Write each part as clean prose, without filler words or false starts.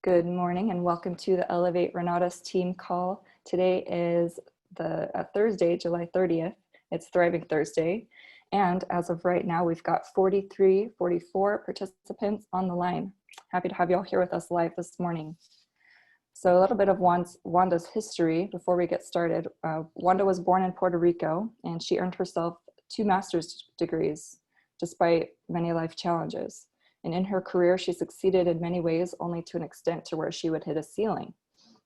Good morning and welcome to the Elevate Renatus team call. Today is Thursday, July 30th. It's Thriving Thursday. And as of right now, we've got 44 participants on the line. Happy to have you all here with us live this morning. So a little bit of Wanda's history before we get started. Wanda was born in Puerto Rico and she earned herself 2 master's degrees despite many life challenges. And in her career, she succeeded in many ways, only to an extent to where she would hit a ceiling.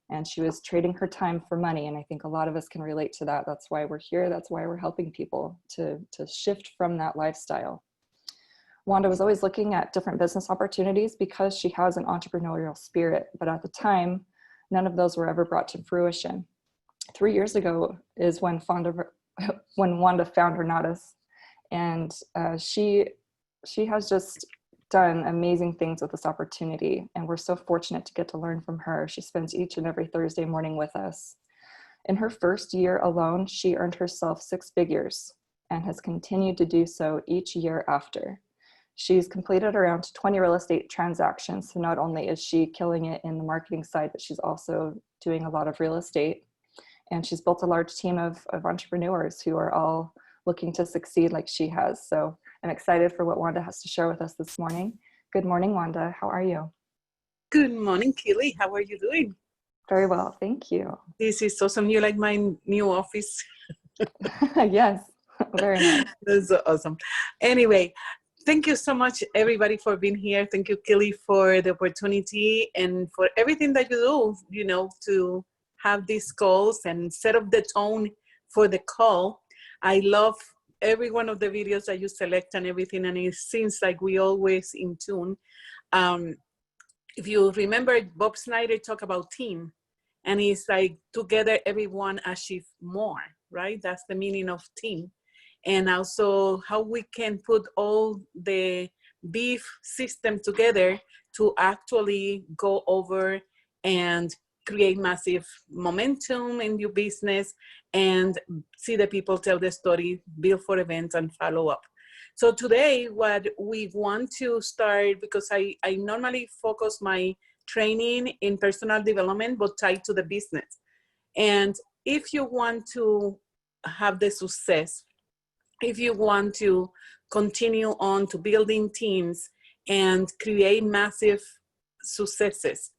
And she was trading her time for money. And I think a lot of us can relate to that. That's why we're here. That's why we're helping people to shift from that lifestyle. Wanda was always looking at different business opportunities because she has an entrepreneurial spirit. But at the time, none of those were ever brought to fruition. 3 years ago is when Wanda found Renatus. And she has just done amazing things with this opportunity, and we're so fortunate to get to learn from her. She spends each and every Thursday morning with us. In her first year alone, she earned herself 6 figures and has continued to do so each year after. She's completed around 20 real estate transactions, so not only is she killing it in the marketing side, but she's also doing a lot of real estate. And she's built a large team of entrepreneurs who are all looking to succeed like she has. So I'm excited for what Wanda has to share with us this morning. Good morning, Wanda. How are you? Good morning, Kelly. How are you doing? Very well, thank you. This is awesome. You like my new office? Yes, very nice. That's awesome. Anyway, thank you so much, everybody, for being here. Thank you, Kelly, for the opportunity and for everything that you do, to have these calls and set up the tone for the call. I love every one of the videos that you select and everything, and it seems like we always in tune. If you remember, Bob Snyder talked about team, and it's like together everyone achieve more, right? That's the meaning of team. And also how we can put all the beef system together to actually go over and create massive momentum in your business and see the people tell the story, build for events, and follow up. So today, what we want to start, because I normally focus my training in personal development, but tied to the business. And if you want to have the success, if you want to continue on to building teams and create massive successes,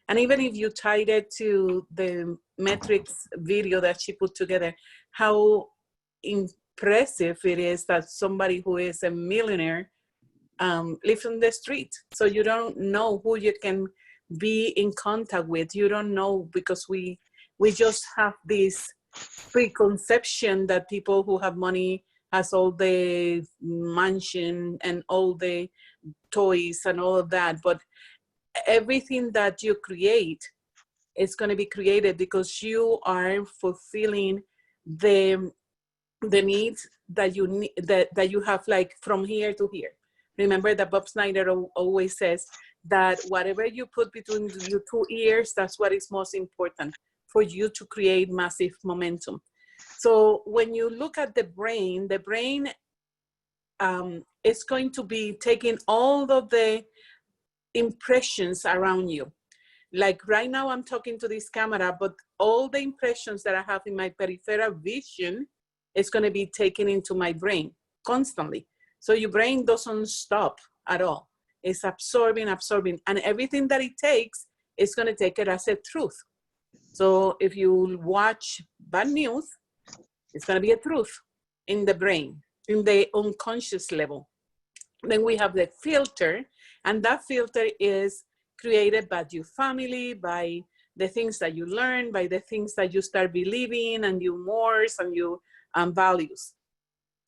and even if you tied it to the metrics video that she put together, how impressive it is that somebody who is a millionaire lives on the street. So you don't know who you can be in contact with. You don't know, because we just have this preconception that people who have money has all the mansion and all the toys and all of that. But everything that you create is going to be created because you are fulfilling the needs that you need, that you have, like from here to here. Remember that Bob Snyder always says that whatever you put between your 2 ears, that's what is most important for you to create massive momentum. So when you look at the brain is going to be taking all of the impressions around you. Like right now I'm talking to this camera, but all the impressions that I have in my peripheral vision is going to be taken into my brain constantly. So your brain doesn't stop at all. It's absorbing, and everything that it takes is going to take it as a truth. So if you watch bad news, it's going to be a truth in the brain, in the unconscious level. Then we have the filter, and that filter is created by your family, by the things that you learn, by the things that you start believing, and your mores and your values.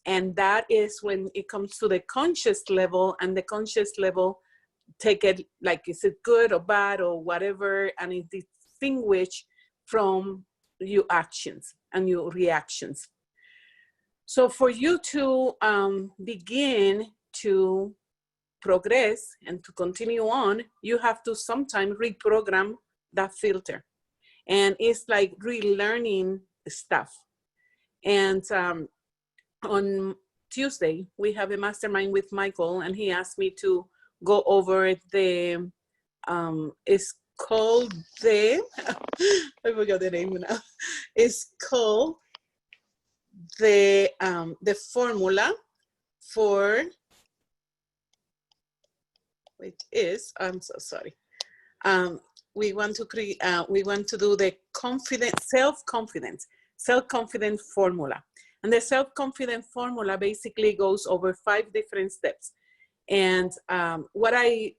And that is when it comes to the conscious level, and the conscious level take it like, is it good or bad or whatever, and it distinguish from your actions and your reactions. So for you to begin to progress and to continue on, you have to sometimes reprogram that filter. And it's like relearning stuff. And on Tuesday, we have a mastermind with Michael, and he asked me to go over the, it's called the, I forgot the name now. It's called the formula for, which is, I'm so sorry. We want to create, we want to do the self-confidence formula. And the self-confidence formula basically goes over 5 different steps. And what I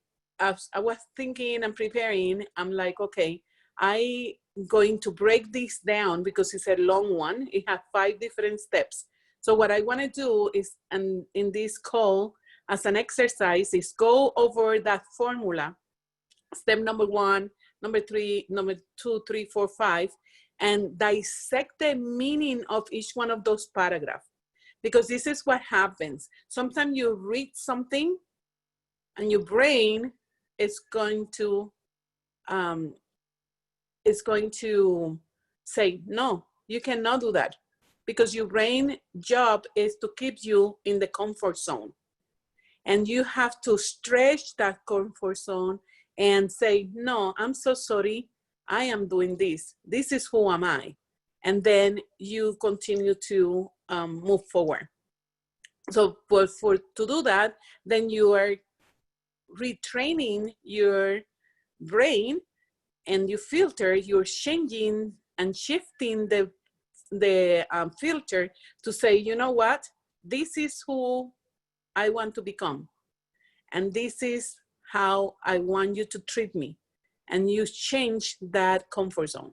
was thinking and preparing, I'm like, okay, I'm going to break this down because it's a long one. It has 5 different steps. So what I want to do is, and in this call, as an exercise, is go over that formula, step number 1, number 3, number 2, 3, 4, 5, and dissect the meaning of each one of those paragraphs. Because this is what happens. Sometimes you read something and your brain is going to say, no, you cannot do that. Because your brain job is to keep you in the comfort zone. And you have to stretch that comfort zone and say, no, I'm so sorry. I am doing this. This is who am I. And then you continue to move forward. So to do that, then you are retraining your brain and you filter, you're changing and shifting the filter to say, you know what, this is who I want to become. And this is how I want you to treat me. And you change that comfort zone.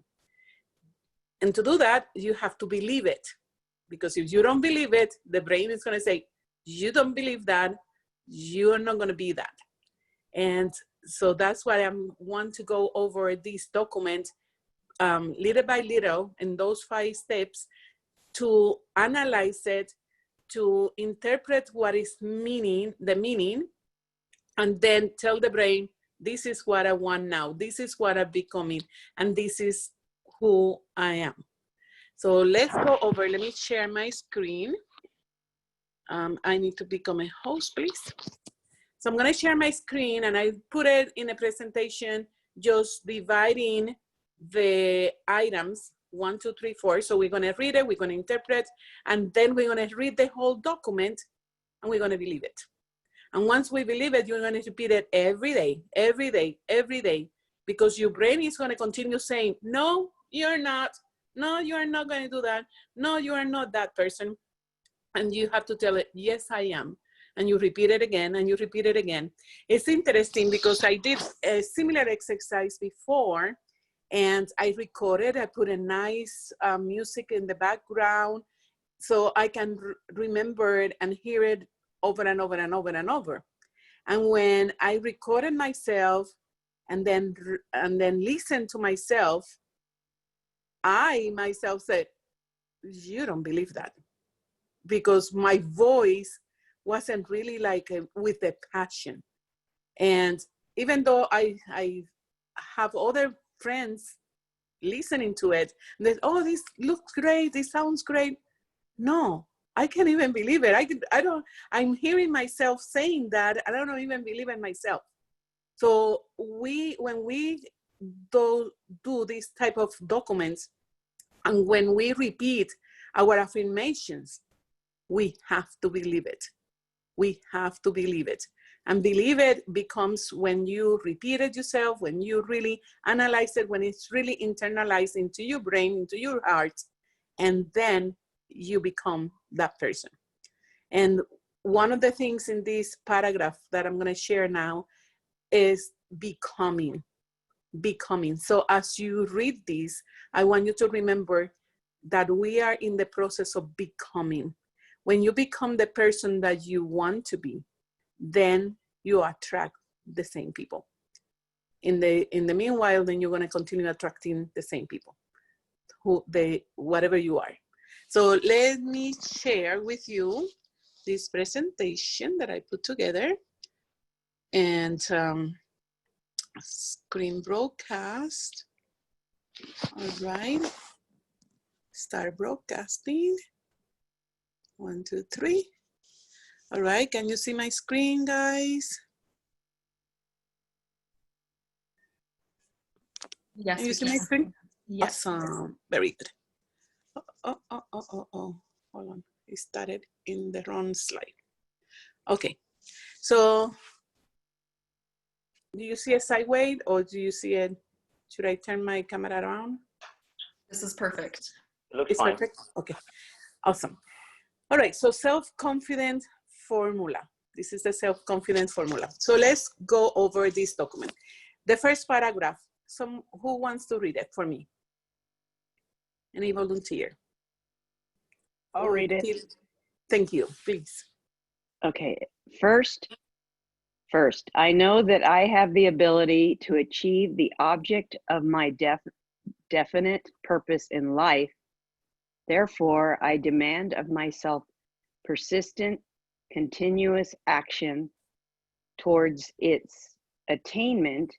And to do that, you have to believe it. Because if you don't believe it, the brain is going to say, you don't believe that, you're not going to be that. And so that's why I want to go over this document little by little in those 5 steps to analyze it, to interpret what is the meaning, and then tell the brain, this is what I want now, this is what I'm becoming, and this is who I am. So let's go over, let me share my screen. I need to become a host, please. So I'm gonna share my screen and I put it in a presentation, just dividing the items 1, 2, 3, 4. So we're gonna read it, we're gonna interpret, and then we're gonna read the whole document and we're gonna believe it. And once we believe it, you're gonna repeat it every day, every day, every day, because your brain is gonna continue saying, no, you're not. No, you are not gonna do that. No, you are not that person. And you have to tell it, yes, I am. And you repeat it again and you repeat it again. It's interesting because I did a similar exercise before and I recorded, I put a nice music in the background so I can remember it and hear it over and over and over and over. And when I recorded myself and then listened to myself, I myself said, you don't believe that. Because my voice wasn't really like with the passion. And even though I have other friends listening to it, that, oh, this looks great, this sounds great. No, I can't even believe it. I'm hearing myself saying that, I don't even believe in myself. So when we do this type of documents, and when we repeat our affirmations, we have to believe it. We have to believe it. And believe it becomes when you repeat it yourself, when you really analyze it, when it's really internalized into your brain, into your heart, and then you become that person. And one of the things in this paragraph that I'm going to share now is becoming. So as you read this, I want you to remember that we are in the process of becoming. When you become the person that you want to be, then you attract the same people. In the meanwhile, then you're going to continue attracting the same people, whatever you are. So let me share with you this presentation that I put together, and screen broadcast. All right, start broadcasting. 1, 2, 3. All right, can you see my screen, guys? Yes, Can you we see my can. screen? Yes. Awesome. Very good. Hold on. It started in the wrong slide. Okay. So do you see a sideways or do you see it? Should I turn my camera around? This is perfect. Looks It's fine. perfect. Okay. Awesome. All right. So self-confidence formula. This is the self-confidence formula. So let's go over this document. The first paragraph. Who wants to read it for me? Any volunteer? I'll read it. Thank you. Please. Okay. First, I know that I have the ability to achieve the object of my definite purpose in life. Therefore, I demand of myself persistent, continuous action towards its attainment,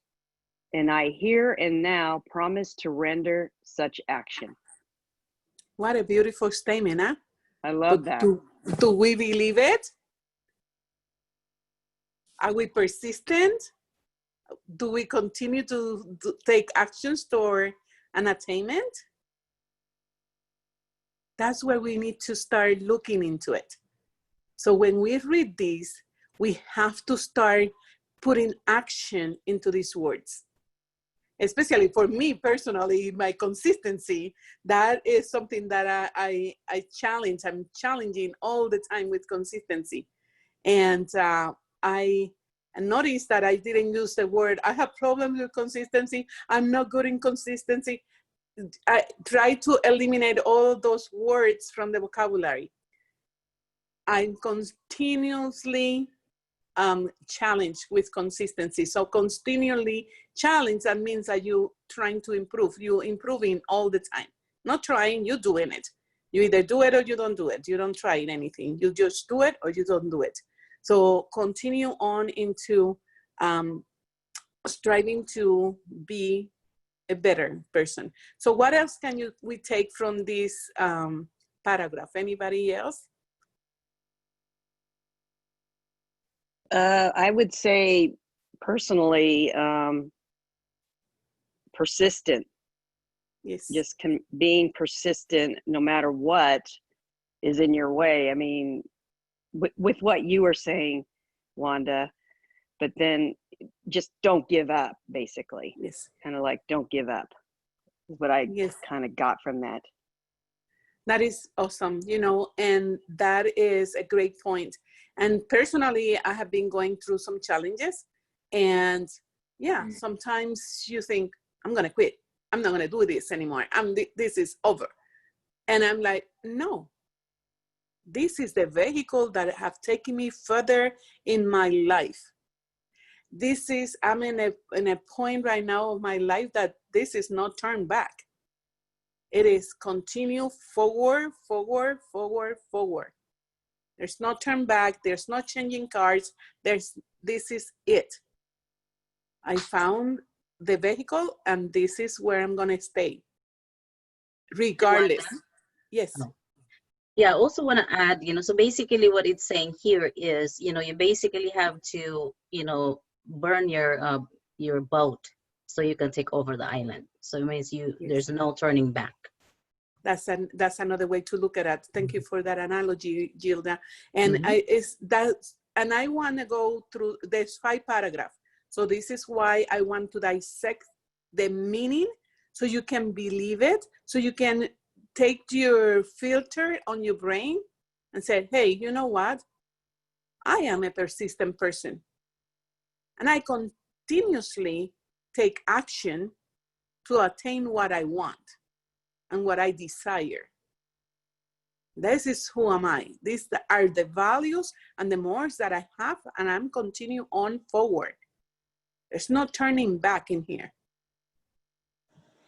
and I here and now promise to render such action. What a beautiful statement, huh? I love that. Do we believe it? Are we persistent? Do we continue to take actions toward an attainment? That's where we need to start looking into it. So when we read this, we have to start putting action into these words. Especially for me personally, my consistency, that is something that I challenge. I'm challenging all the time with consistency. And I noticed that I didn't use the word, I have problems with consistency, I'm not good in consistency. I try to eliminate all those words from the vocabulary. I'm continuously challenged with consistency. So continually challenge, that means that you trying to improve, you improving all the time. Not trying, you doing it. You either do it or you don't do it. You don't try anything. You just do it or you don't do it. So continue on into striving to be a better person. So what else can we take from this paragraph? Anybody else? I would say personally, persistent. Yes. Just being persistent no matter what is in your way. I mean, with what you were saying, Wanda, but then just don't give up, basically. Yes. Kind of like don't give up is what I kind of got from that. That is awesome, and that is a great point. And personally, I have been going through some challenges, and sometimes you think, I'm going to quit. I'm not going to do this anymore. This is over. And I'm like, no, this is the vehicle that have taken me further in my life. I'm in a point right now of my life that this is not turn back. It is continue forward, forward, forward, forward. There's no turn back. There's no changing cars. This is it. I found the vehicle and this is where I'm going to stay. Regardless. Yes. Oh. Yeah, I also want to add, so basically what it's saying here is, you basically have to, burn your boat so you can take over the island. So it means there's no turning back. That's another way to look at it. Thank you for that analogy, Gilda. And I want to go through there's 5 paragraphs. So this is why I want to dissect the meaning so you can believe it, so you can take your filter on your brain and say, hey, you know what? I am a persistent person. And I continuously take action to attain what I want and what I desire. This is who am I. These are the values and the morals that I have, and I'm continue on forward. There's no turning back in here.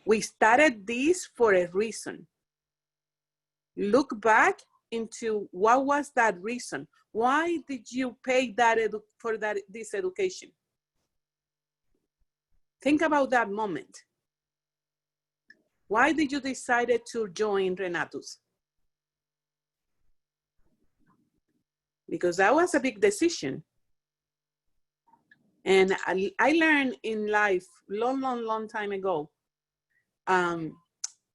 We started this for a reason. Look back into what was that reason. Why did you pay for this education? Think about that moment. Why did you decide to join Renatus? Because that was a big decision. And I learned in life long time ago and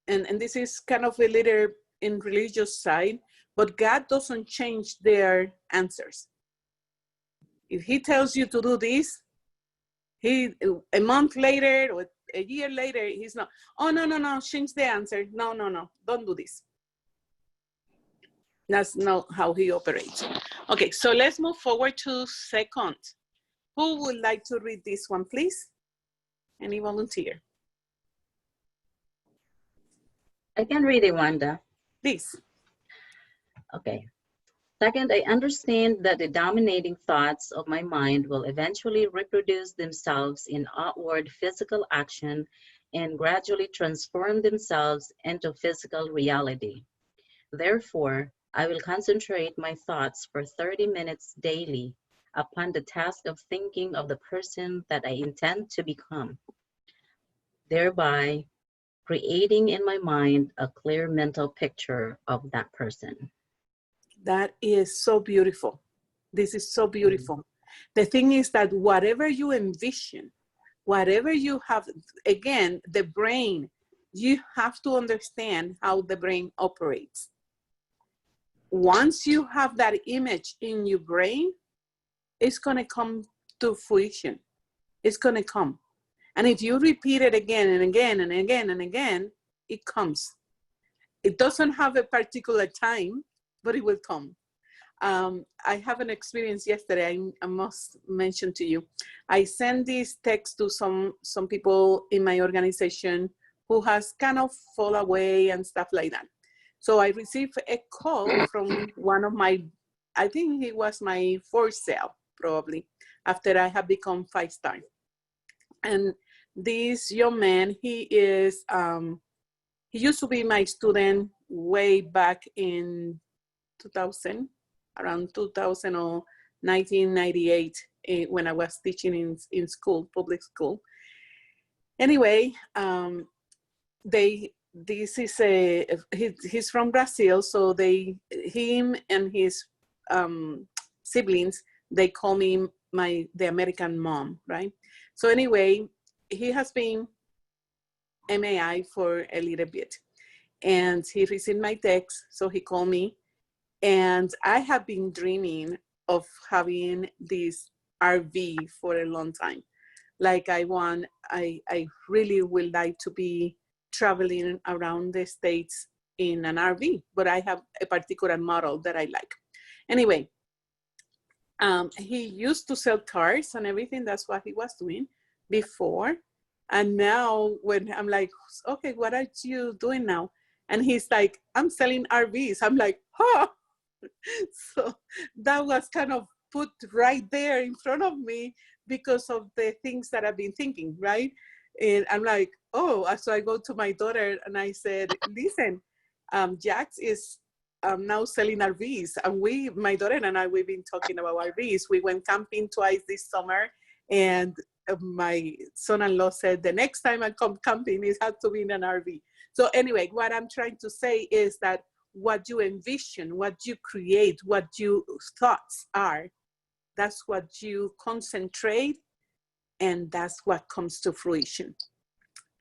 this is kind of a little in religious side, but God doesn't change their answers. If he tells you to do this, a month later or a year later, he's not, oh, no, change the answer. No, don't do this. That's not how he operates. Okay, so let's move forward to second. Who would like to read this one, please? Any volunteer? I can read it, Wanda. Please. Okay. Second, I understand that the dominating thoughts of my mind will eventually reproduce themselves in outward physical action and gradually transform themselves into physical reality. Therefore, I will concentrate my thoughts for 30 minutes daily upon the task of thinking of the person that I intend to become, thereby creating in my mind a clear mental picture of that person. That is so beautiful. This is so beautiful. The thing is that whatever you envision, whatever you have, again, the brain, you have to understand how the brain operates. Once you have that image in your brain, it's going to come to fruition. It's going to come. And if you repeat it again and again and again and again, it comes. It doesn't have a particular time, but it will come. I have an experience yesterday, I must mention to you. I sent this text to some people in my organization who has kind of fall away and stuff like that. So I received a call from one of my, I think he was my fourth cell, probably, after I have become 5-star. And this young man, he used to be my student way back in 2000, around 2000 or 1998, when I was teaching in school, public school. Anyway, he's from Brazil, so him and his siblings, they call me the American mom, right? So anyway, he has been MAI for a little bit, and he received my text, so he called me, and I have been dreaming of having this RV for a long time. Like I really would like to be traveling around the States in an RV, but I have a particular model that I like. Anyway, he used to sell cars and everything. That's what he was doing before. And now when I'm like, okay, what are you doing now? And he's like, I'm selling RVs. I'm like, huh. So that was kind of put right there in front of me because of the things that I've been thinking, right? And I'm like, oh, so I go to my daughter and I said, listen, Jax is now selling RVs. And my daughter and I, we've been talking about RVs. We went camping twice this summer, and my son-in-law said, the next time I come camping, it has to be in an RV. So anyway, what I'm trying to say is that what you envision, what you create, what your thoughts are, that's what you concentrate, and that's what comes to fruition.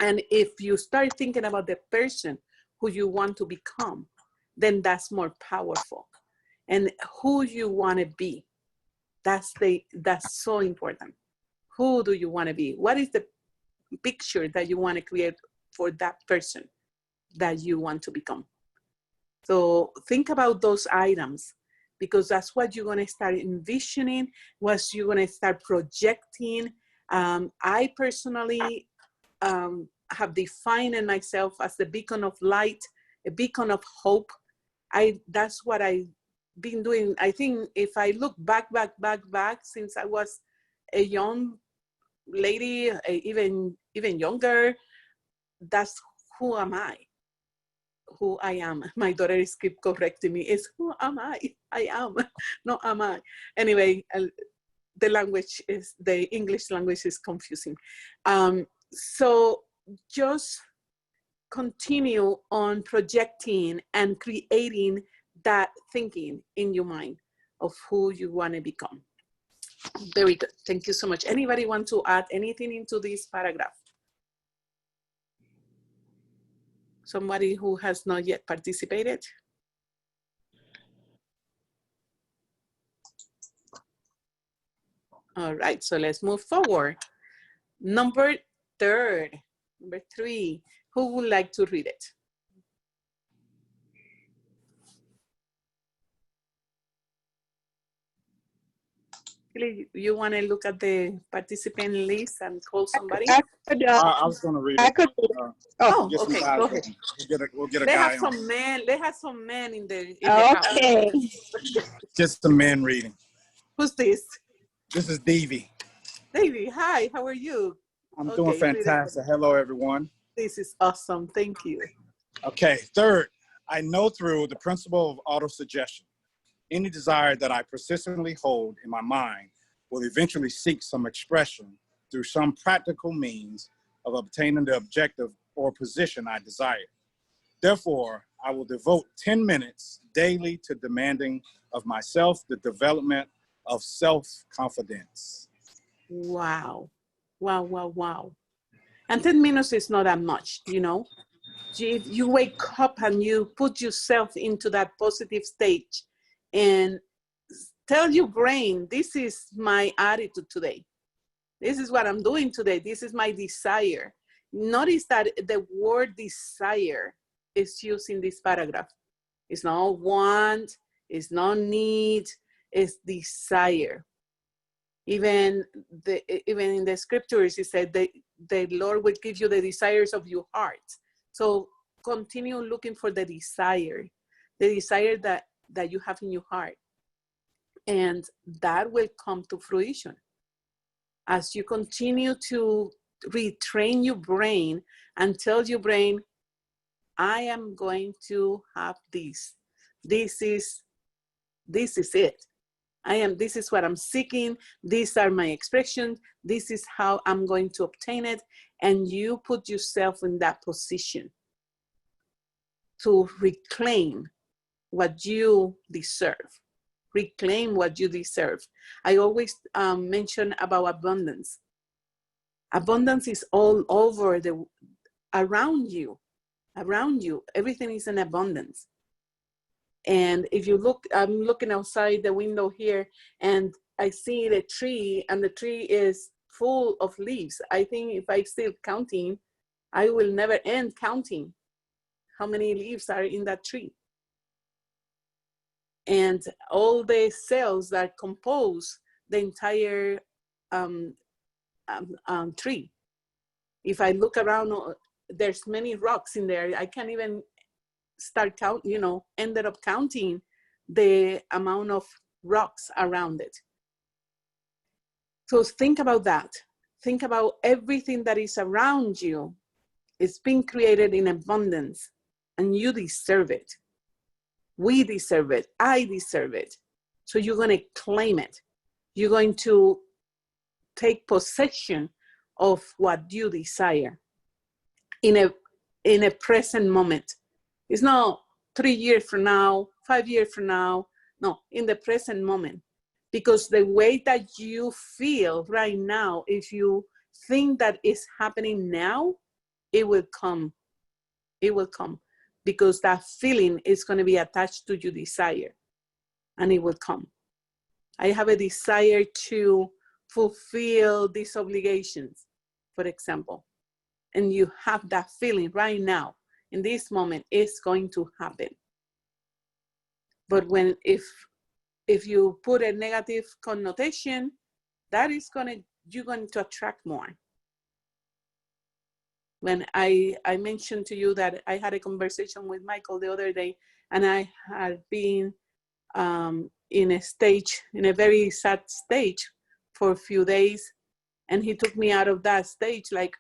And if you start thinking about the person who you want to become, then that's more powerful. And who you want to be, that's so important. Who do you want to be? What is the picture that you want to create for that person that you want to become? So think about those items, because that's what you're going to start envisioning, what you're going to start projecting. I personally have defined myself as the beacon of light, a beacon of hope. That's what I've been doing. I think if I look back, since I was a young lady, even younger, that's who am I? Who I am. My daughter is keep correcting me. It's who am I? I am, not am I. Anyway, the English language is confusing. So just continue on projecting and creating that thinking in your mind of who you want to become. Very good. Thank you so much. Anybody want to add anything into this paragraph? Somebody who has not yet participated? All right, so let's move forward. Number 3, who would like to read it? You want to look at the participant list and call somebody? I was going to read it. Oh, Get some okay, guys go ahead. on. We'll get a They guy have on. some men. They have some men in the house. Okay. Just some men reading. Who's this? This is Davey. Davey, hi, how are you? I'm Okay, doing fantastic. Hello, everyone. This is awesome. Thank you. Okay, 3rd, I know through the principle of autosuggestion, any desire that I persistently hold in my mind will eventually seek some expression through some practical means of obtaining the objective or position I desire. Therefore, I will devote 10 minutes daily to demanding of myself the development of self-confidence. Wow. Wow, wow, wow. And 10 minutes is not that much, you know. You wake up and you put yourself into that positive stage and tell your brain, this is my attitude today. This is what I'm doing today. This is my desire. Notice that the word desire is used in this paragraph. It's not want, it's not need, it's desire. Even in the scriptures, it said that the Lord will give you the desires of your heart. So continue looking for the desire that you have in your heart. And that will come to fruition. As you continue to retrain your brain and tell your brain, I am going to have this. This is it. This is what I'm seeking. These are my expressions. This is how I'm going to obtain it. And you put yourself in that position to reclaim what you deserve. Reclaim what you deserve. I always mention about abundance. Abundance is all over around you. Everything is in abundance. And if you look, I'm looking outside the window here and I see the tree, and the tree is full of leaves. I think if I still counting, I will never end counting how many leaves are in that tree. And all the cells that compose the entire tree. If I look around, there's many rocks in there. I can't even start ended up counting the amount of rocks around it. So think about that. Think about everything that is around you. It's been created in abundance and you deserve it. We deserve it. I deserve it. So you're going to claim it. You're going to take possession of what you desire in a present moment. It's not 3 years from now, 5 years from now. No, in the present moment. Because the way that you feel right now, if you think that it's happening now, it will come. It will come. Because that feeling is going to be attached to your desire. And it will come. I have a desire to fulfill these obligations, for example. And you have that feeling right now. In this moment, it's going to happen. But if you put a negative connotation, you're going to attract more. When I mentioned to you that I had a conversation with Michael the other day, and I had been in a very sad stage for a few days, and he took me out of that stage like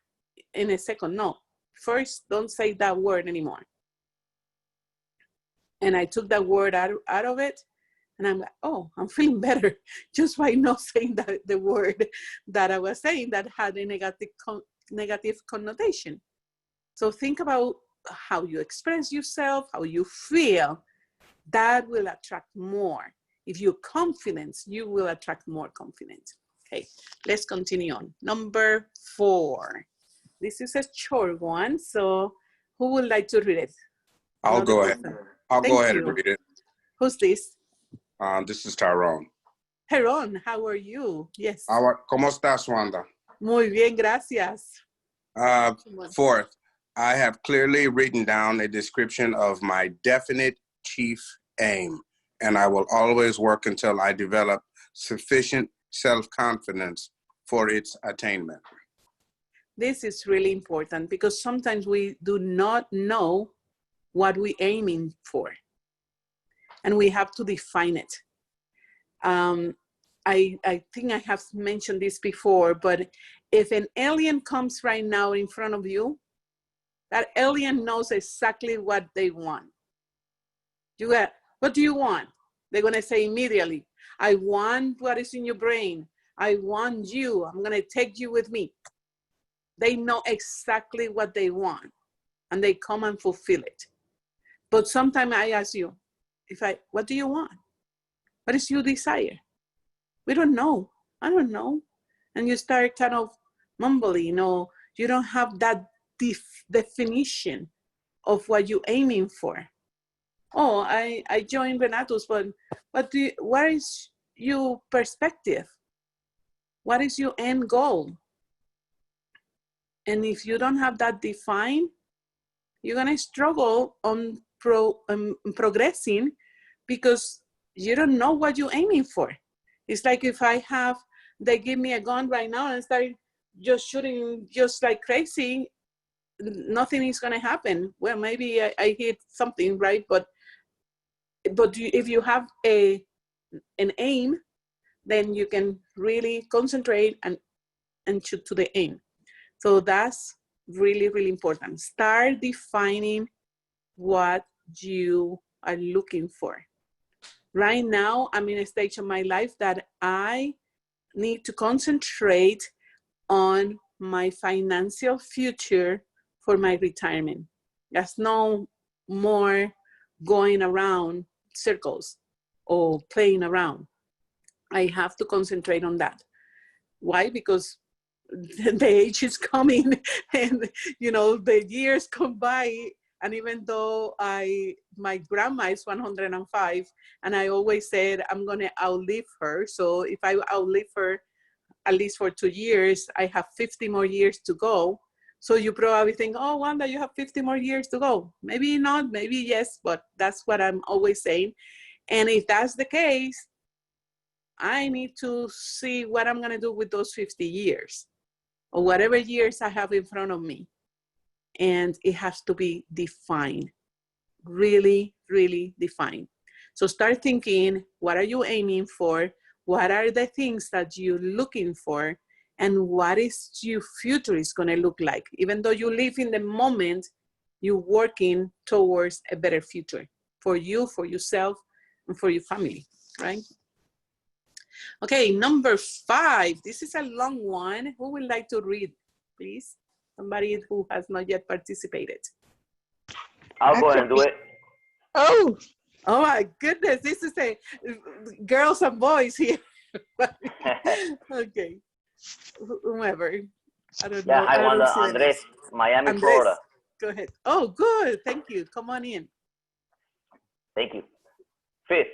in a second. No, first, don't say that word anymore. And I took that word out of it, and I'm like, oh, I'm feeling better just by not saying the word that I was saying that had a negative connotation. So think about how you express yourself, how you feel. That will attract more. If you're confident, you will attract more confidence. Okay, let's continue on. Number 4. This is a short one, so Who would like to read it? I'll Another go ahead. person. I'll Thank go ahead you. and read it. Who's this? This is Tyrone. Tyrone, how are you? Yes. ¿Cómo estás, Wanda? Muy bien, gracias. Fourth, I have clearly written down a description of my definite chief aim, and I will always work until I develop sufficient self-confidence for its attainment. This is really important because sometimes we do not know what we're aiming for, and we have to define it. I think I have mentioned this before, but if an alien comes right now in front of you, that alien knows exactly what they want. What do you want? They're gonna say immediately, I want what is in your brain. I want you, I'm gonna take you with me. They know exactly what they want and they come and fulfill it. But sometimes I ask you, what do you want? What is your desire? We don't know. I don't know. And you start kind of mumbling, or you don't have that definition of what you're aiming for. Oh, I joined Renato's, but what is your perspective? What is your end goal? And if you don't have that defined, you're gonna struggle on progressing because you don't know what you're aiming for. It's like if they give me a gun right now and start just shooting just like crazy, nothing is gonna happen. Well, maybe I hit something, right? But if you have an aim, then you can really concentrate and shoot to the aim. So that's really, really important. Start defining what you are looking for. Right now, I'm in a stage of my life that I need to concentrate on my financial future for my retirement. There's no more going around circles or playing around. I have to concentrate on that. Why? Because the age is coming and the years come by, and even though my grandma is 105 and I always said I'm gonna outlive her, so if I outlive her at least for 2 years, I have 50 more years to go. So you probably think, oh, Wanda, you have 50 more years to go. Maybe not, maybe yes, but that's what I'm always saying. And if that's the case, I need to see what I'm gonna do with those 50 years or whatever years I have in front of me. And it has to be defined, really, really defined. So start thinking, what are you aiming for? What are the things that you're looking for? And what is your future is gonna look like? Even though you live in the moment, you're working towards a better future for you, for yourself, and for your family, right? Okay, number 5. This is a long one. Who would like to read, please? Somebody who has not yet participated. I'll go ahead and do it. Oh, Oh my goodness, this is a girls and boys here. Okay, whomever. I don't Yeah, know. hi, I don't Wanda. see the Andres, names. Miami, Andres, Florida. go ahead. Oh, good. Thank you. Come on in. Thank you. 5th,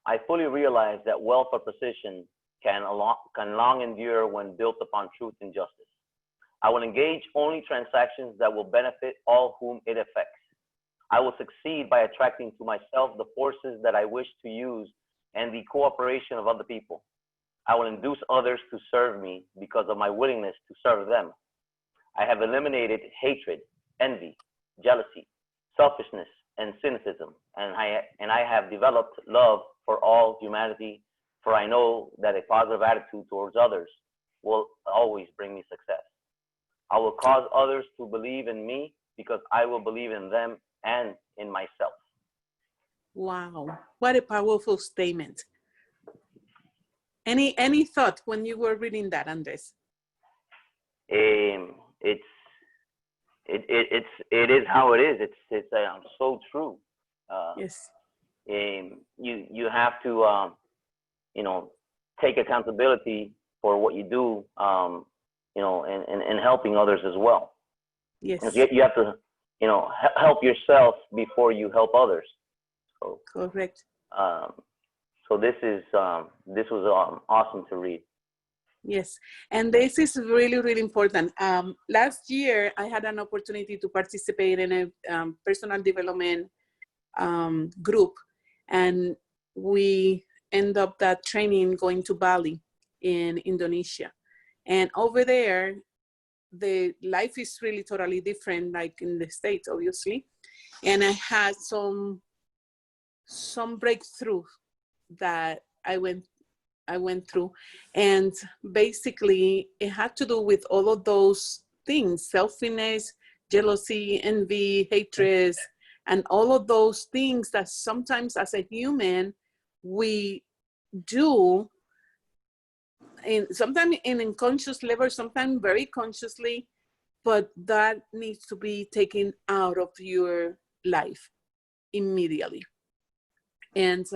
I fully realize that wealth or position can long endure when built upon truth and justice. I will engage only transactions that will benefit all whom it affects. I will succeed by attracting to myself the forces that I wish to use and the cooperation of other people. I will induce others to serve me because of my willingness to serve them. I have eliminated hatred, envy, jealousy, selfishness, and cynicism, and I have developed love for all humanity, for I know that a positive attitude towards others will always bring me success. I will cause others to believe in me because I will believe in them and in myself. Wow, what a powerful statement. Any thought when you were reading that, Andres? It is how it is. It's so true. Yes. You have to take accountability for what you do, and helping others as well. Yes. You have to help yourself before you help others. So, Correct. so this was awesome to read. Yes, and this is really, really important. Last year, I had an opportunity to participate in a personal development group, and we end up that training going to Bali in Indonesia. And over there, the life is really totally different, like in the States, obviously. And I had some breakthrough that I went through, and basically it had to do with all of those things: selfishness, jealousy, envy, hatred, and all of those things that sometimes as a human we do, sometimes in unconscious level, sometimes very consciously, but that needs to be taken out of your life immediately. And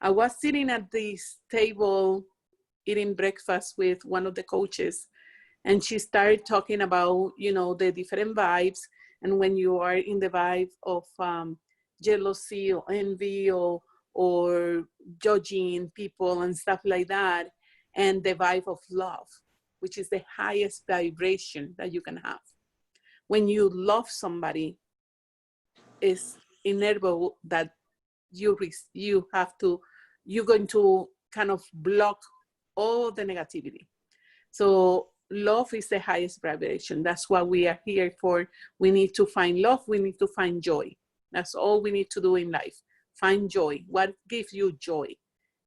I was sitting at this table eating breakfast with one of the coaches, and she started talking about, the different vibes. And when you are in the vibe of jealousy or envy or judging people and stuff like that, and the vibe of love, which is the highest vibration that you can have. When you love somebody, it's inevitable that you're going to kind of block all the negativity. So love is the highest vibration. That's what we are here for. We need to find love. We need to find joy. That's all we need to do in life. Find joy. What gives you joy?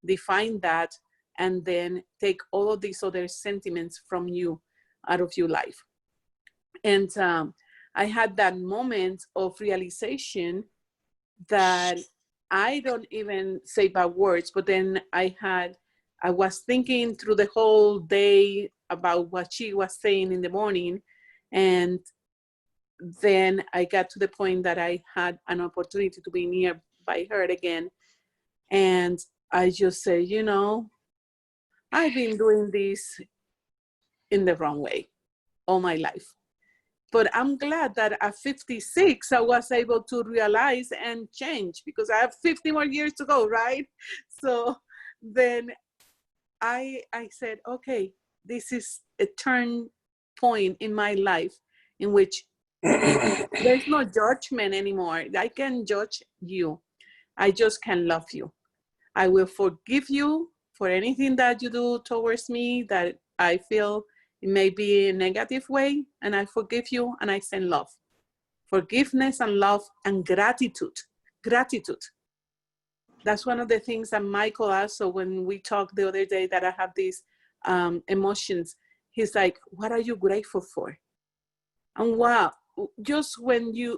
Define that, and then take all of these other sentiments from you out of your life. And I had that moment of realization that I don't even say bad words, but then I was thinking through the whole day about what she was saying in the morning. And then I got to the point that I had an opportunity to be near by her again. And I just said, I've been doing this in the wrong way all my life. But I'm glad that at 56, I was able to realize and change, because I have 50 more years to go, right? So then I said, okay, this is a turn point in my life in which there's no judgment anymore. I can judge you. I just can love you. I will forgive you for anything that you do towards me that I feel it may be a negative way, and I forgive you, and I send love. Forgiveness and love and gratitude. Gratitude. That's one of the things that Michael also, when we talked the other day that I have these emotions, he's like, what are you grateful for? And wow, just when he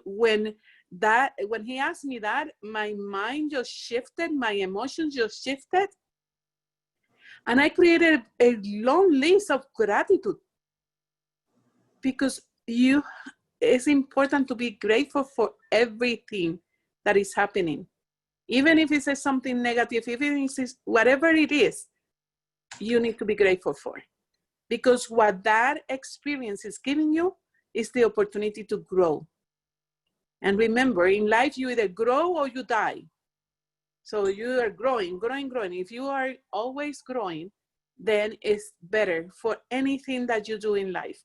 asked me that, my mind just shifted, my emotions just shifted. And I created a long list of gratitude, because it's important to be grateful for everything that is happening. Even if it's something negative, even if it's whatever it is, you need to be grateful for. Because what that experience is giving you is the opportunity to grow. And remember, in life, you either grow or you die. So you are growing. If you are always growing, then it's better for anything that you do in life.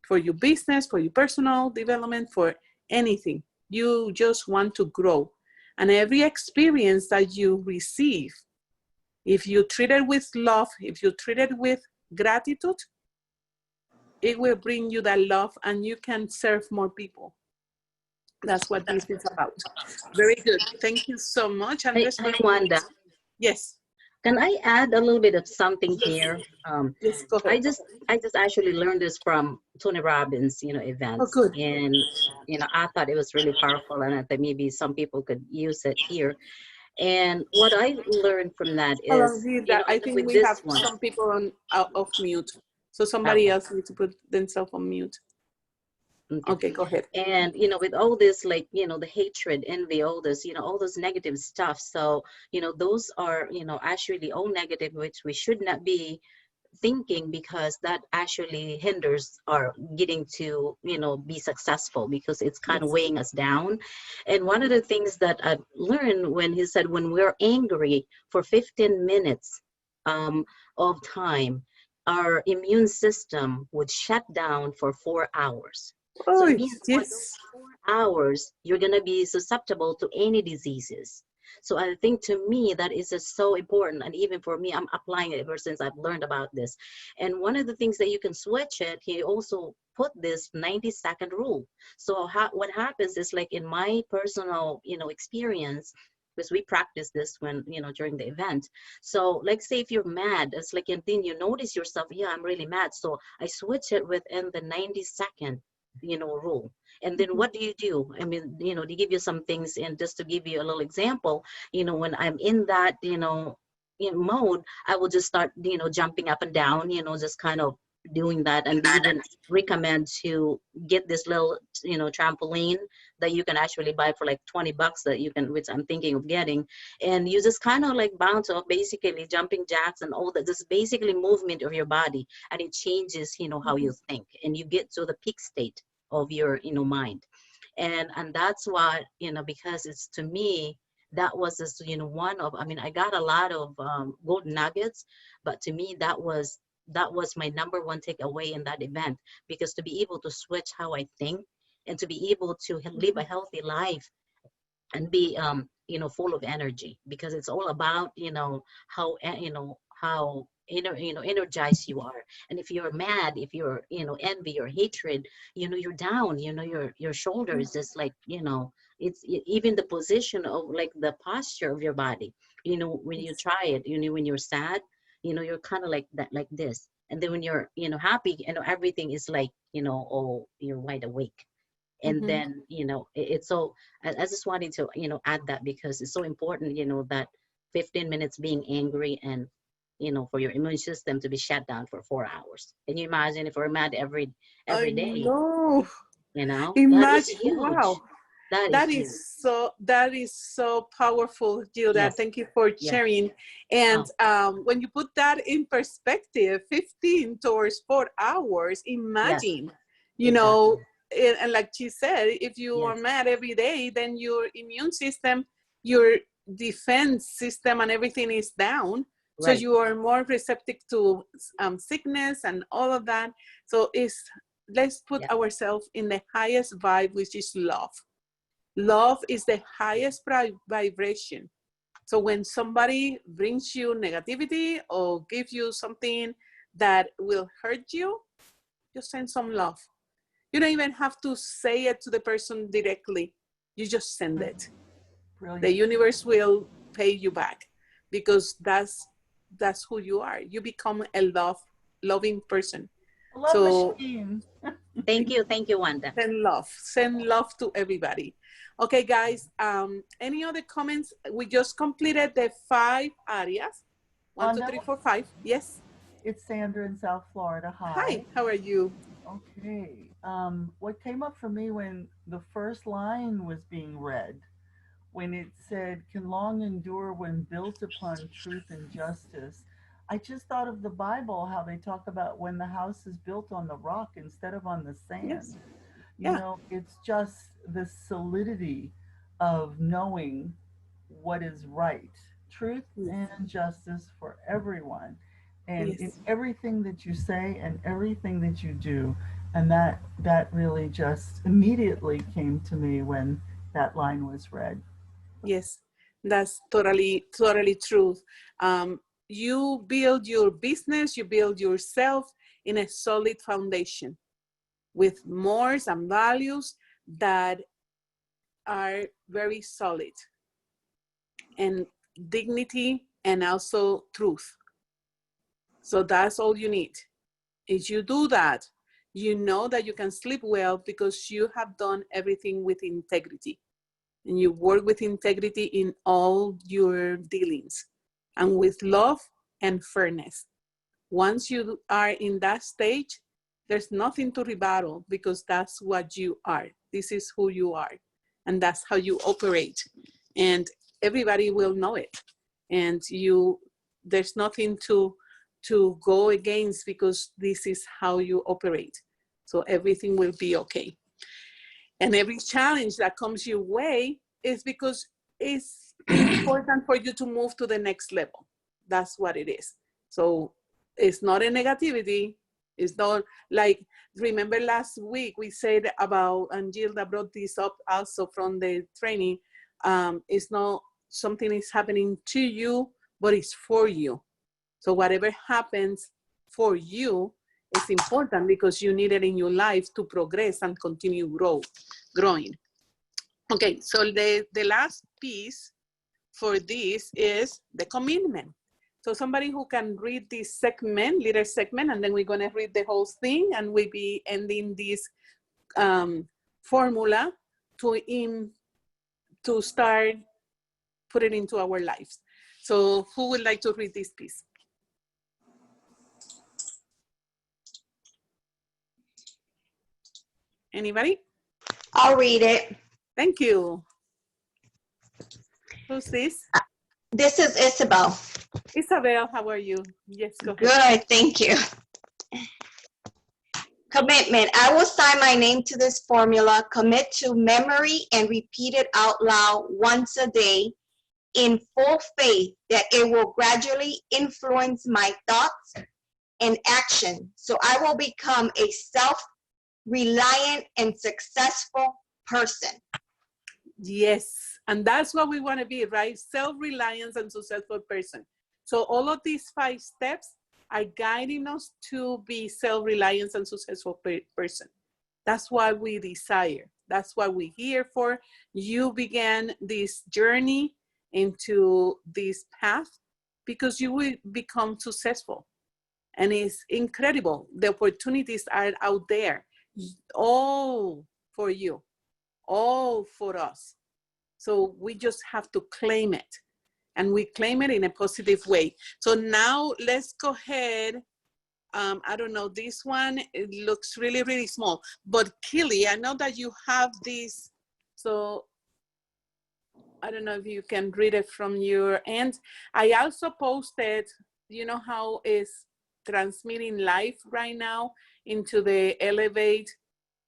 For your business, for your personal development, for anything. You just want to grow. And every experience that you receive, if you treat it with love, if you treat it with gratitude, it will bring you that love, and you can serve more people. That's what this is about. Very good. Thank you so much. Hey, Wanda. Yes. Can I add a little bit of something here? Yes, go ahead. I just actually learned this from Tony Robbins, events. Oh, good. And, I thought it was really powerful, and I thought maybe some people could use it here. And what I learned from that is, I think we have some people off mute. So somebody else needs to put themselves on mute. Okay, go ahead. And, with all this, like, the hatred, envy, all this, all those negative stuff. So, those are, actually all negative, which we should not be thinking, because that actually hinders our getting to, be successful, because it's kind of Yes. weighing us down. And one of the things that I've learned, when he said, when we're angry for 15 minutes of time, our immune system would shut down for 4 hours. So Oh, it means for those yes. 4 hours, you're going to be susceptible to any diseases. So I think, to me, that is just so important. And even for me, I'm applying it ever since I've learned about this. And one of the things that you can switch it, he also put this 90-second rule. So what happens is, like in my personal, experience, because we practice this when, during the event. So like, say if you're mad, it's like, and then you notice yourself, yeah, I'm really mad. So I switch it within the 90-second, rule. And then what do? I mean, they give you some things, and just to give you a little example, when I'm in that, in mode, I will just start, jumping up and down, just kind of doing that. And they even recommend to get this little, trampoline that you can actually buy for like $20 that you can, which I'm thinking of getting. And you just kind of like bounce off, basically jumping jacks and all that, just basically movement of your body. And it changes, how you think, and you get to the peak state of your, mind. And that's why, because it's, to me, that was just, one of, I mean, I got a lot of golden nuggets, but to me, that was my number one takeaway in that event. Because to be able to switch how I think, and to be able to live a healthy life, and be full of energy, because it's all about how how energized you are. And if you're mad, if you're envy or hatred, you're down, your shoulder is just like, even the position of, like, the posture of your body, when you try it, when you're sad, you're kind of like that, like this. And then when you're happy, everything is like, oh, you're wide awake. And then it's so, I just wanted to add that, because it's so important, that 15 minutes being angry, and for your immune system to be shut down for 4 hours. Can you imagine if we're mad every I day? know. That is Imagine, huge. wow. That is huge. That is so powerful, Gilda. Yes. Thank you for Yes. sharing. And when you put that in perspective, 15 towards 4 hours, imagine, Exactly. and like she said, if you are Yes. mad every day, then your immune system, your defense system, and everything is down. So Right. you are more receptive to sickness and all of that. So let's put ourselves in the highest vibe, which is love. Love is the highest vibration. So when somebody brings you negativity or gives you something that will hurt you, just send some love. You don't even have to say it to the person directly. You just send it. Brilliant. The universe will pay you back, because that's who you are. You become a loving person. Love machine. Thank you, Wanda. Send love to everybody. Okay, guys, any other comments? We just completed the 5 areas. 1, 2, 3, 4, 5. Yes. It's Sandra in South Florida. Hi, how are you? Okay. What came up for me when the first line was being read, when it said, can long endure when built upon truth and justice, I just thought of the Bible, how they talk about when the house is built on the rock instead of on the sand. Yes. You know, it's just the solidity of knowing what is right, truth and justice for everyone. And in everything that you say and everything that you do. And that really just immediately came to me when that line was read. Yes, that's totally true. You build your business, you build yourself in a solid foundation with morals and values that are very solid, and dignity, and also truth. So that's all you need. If you do that, you know that you can sleep well, because you have done everything with integrity. And you work with integrity in all your dealings, and with love and fairness. Once you are in that stage, there's nothing to rebuttal, because that's what you are. This is who you are, and that's how you operate. And everybody will know it. And there's nothing to to go against, because this is how you operate. So everything will be okay. And every challenge that comes your way is because it's important for you to move to the next level. That's what it is. So it's not a negativity. It's not like, remember last week we said about, and Gilda brought this up also from the training, it's not something is happening to you, but it's for you. So whatever happens for you is important because you need it in your life to progress and continue growing. Okay, so the last piece for this is the commitment. So somebody who can read this segment, little segment, and then we're gonna read the whole thing, and we'll be ending this formula to start putting into our lives. So who would like to read this piece? Anybody? I'll read it. Thank you. Who's this? This is Isabel. Isabel, how are you? Yes, go ahead. Good, thank you. Commitment. I will sign my name to this formula, commit to memory, and repeat it out loud once a day in full faith that it will gradually influence my thoughts and action, so I will become a self-reliant and successful person. Yes, and that's what we want to be, right? Self-reliance and successful person. So all of these 5 steps are guiding us to be self-reliant and successful person. That's what we desire. That's what we're here for. You began this journey into this path because you will become successful. And it's incredible. The opportunities are out there, all for you, all for us. So we just have to claim it. And we claim it in a positive way. So now let's go ahead. I don't know, this one, it looks really, really small. But Kelly, I know that you have this. So I don't know if you can read it from your end. I also posted, you know how it's transmitting live right now into the Elevate,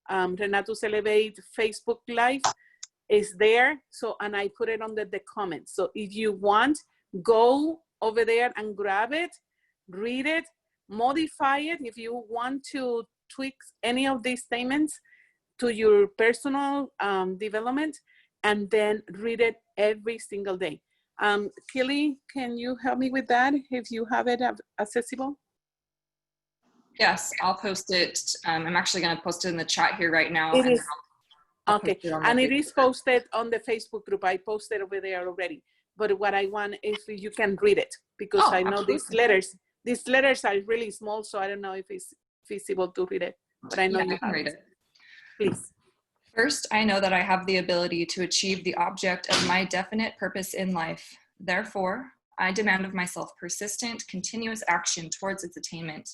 Renato's Elevate Facebook Live. Is there, so, and I put it under the comments. So if you want, go over there and grab it, read it, modify it. If you want to tweak any of these statements to your personal development, and then read it every single day. Kelly, can you help me with that if you have it accessible? Yes, I'll post it. I'm actually going to post it in the chat here right now. It is. Okay, and it is posted on the Facebook group. I posted over there already. But what I want is you can read it, because I know absolutely. these letters are really small, so I don't know if it's feasible to read it. But I know you can read it. Please. First, I know that I have the ability to achieve the object of my definite purpose in life. Therefore, I demand of myself persistent, continuous action towards its attainment.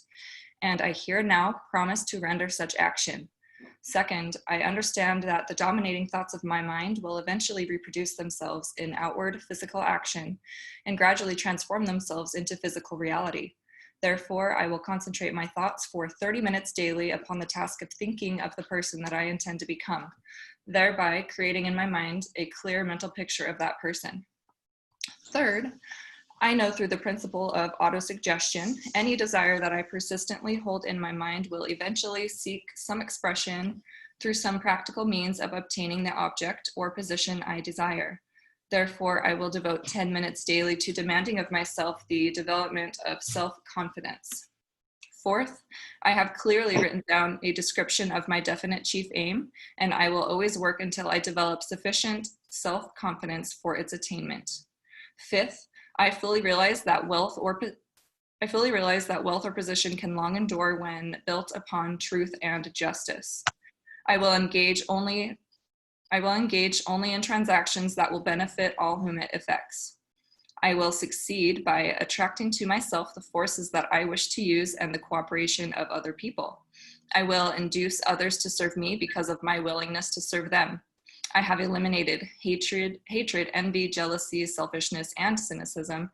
And I here now promise to render such action. Second, I understand that the dominating thoughts of my mind will eventually reproduce themselves in outward physical action and gradually transform themselves into physical reality. Therefore, I will concentrate my thoughts for 30 minutes daily upon the task of thinking of the person that I intend to become, thereby creating in my mind a clear mental picture of that person. Third, I know through the principle of autosuggestion, any desire that I persistently hold in my mind will eventually seek some expression through some practical means of obtaining the object or position I desire. Therefore, I will devote 10 minutes daily to demanding of myself the development of self-confidence. Fourth, I have clearly written down a description of my definite chief aim, and I will always work until I develop sufficient self-confidence for its attainment. Fifth, I fully realize that wealth or position can long endure when built upon truth and justice. I will engage only in transactions that will benefit all whom it affects. I will succeed by attracting to myself the forces that I wish to use and the cooperation of other people. I will induce others to serve me because of my willingness to serve them. I have eliminated hatred, envy, jealousy, selfishness, and cynicism,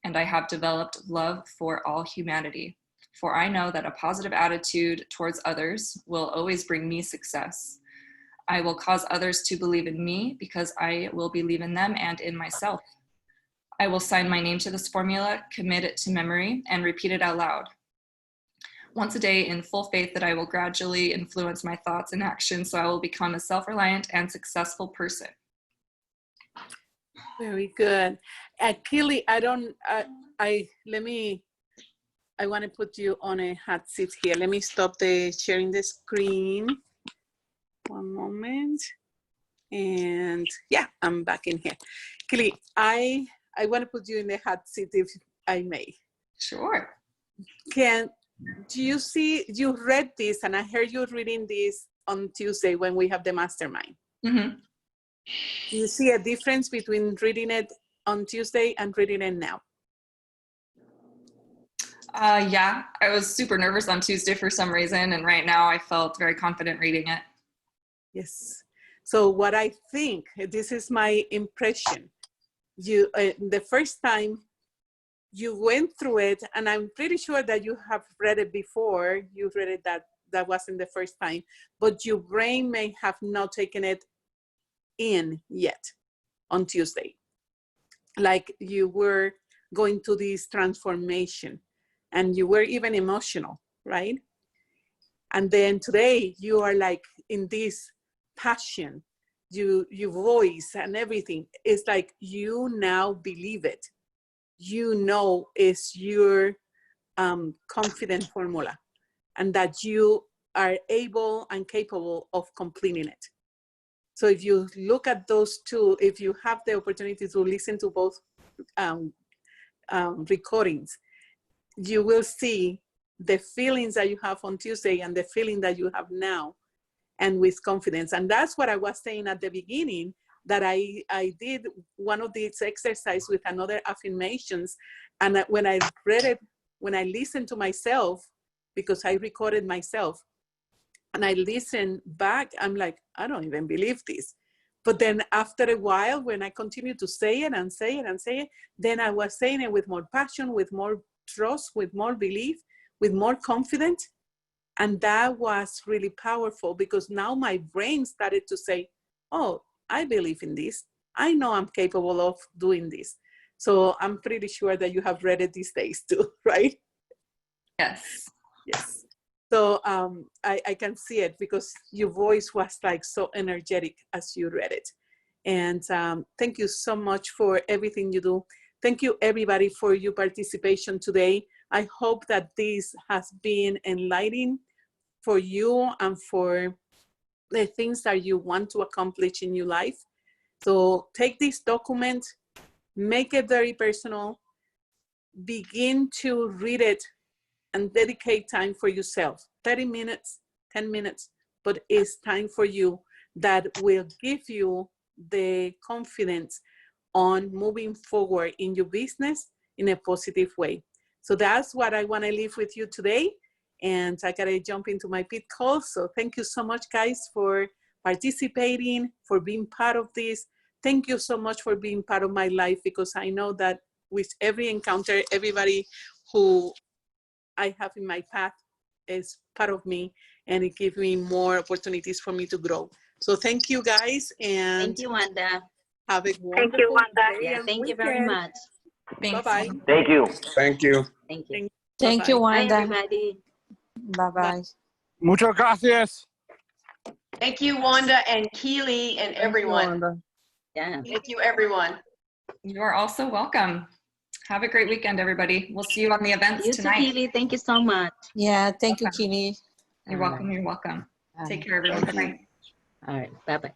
and I have developed love for all humanity. For I know that a positive attitude towards others will always bring me success. I will cause others to believe in me because I will believe in them and in myself. I will sign my name to this formula, commit it to memory, and repeat it out loud once a day in full faith that I will gradually influence my thoughts and actions so I will become a self-reliant and successful person. Very good. Keely, I want to put you on a hot seat here. Let me stop the sharing the screen. One moment. And yeah, I'm back in here. Keely, I want to put you in the hot seat if I may. Sure. Do you see, you read this, and I heard you reading this on Tuesday when we have the mastermind. Mm-hmm. Do you see a difference between reading it on Tuesday and reading it now? Yeah, I was super nervous on Tuesday for some reason, and right now I felt very confident reading it. Yes. So what I think, this is my impression, you the first time you went through it, and I'm pretty sure that you have read it before, you read it that wasn't the first time, but your brain may have not taken it in yet on Tuesday. Like you were going to this transformation and you were even emotional, right? And then today you are like in this passion, your voice and everything. It's like you now believe it. You know it's your confident formula and that you are able and capable of completing it. So if you look at those two, if you have the opportunity to listen to both recordings, you will see the feelings that you have on Tuesday and the feeling that you have now, and with confidence. And that's what I was saying at the beginning, that I did one of these exercises with another affirmations. And when I read it, when I listened to myself, because I recorded myself, and I listened back, I'm like, I don't even believe this. But then after a while, when I continued to say it and say it and say it, then I was saying it with more passion, with more trust, with more belief, with more confidence. And that was really powerful, because now my brain started to say, oh, I believe in this. I know I'm capable of doing this. So I'm pretty sure that you have read it these days too, right? Yes. Yes. So I can see it, because your voice was like so energetic as you read it. And thank you so much for everything you do. Thank you everybody for your participation today. I hope that this has been enlightening for you and for the things that you want to accomplish in your life. So take this document, make it very personal, begin to read it, and dedicate time for yourself. 30 minutes, 10 minutes, but it's time for you that will give you the confidence on moving forward in your business in a positive way. So that's what I want to leave with you today. And I gotta jump into my pit call. So thank you so much, guys, for participating, for being part of this. Thank you so much for being part of my life, because I know that with every encounter, everybody who I have in my path is part of me, and it gives me more opportunities for me to grow. So thank you, guys, and thank you, Wanda. have a wonderful day. Yeah, thank you very much. Bye-bye. Thank you. Thank you. Thank you. Thank you, Bye-bye. Bye, Wanda. everybody. Bye-bye. Muchas gracias. Thank you, Wanda and Keely and everyone. Yeah. Thank you, everyone. You are also welcome. Have a great weekend, everybody. We'll see you on the events You tonight. too, Keely. Thank you so much. Yeah, thank you, Keely. You're welcome. You're welcome. Take care, everyone. Good night. All right. Bye-bye.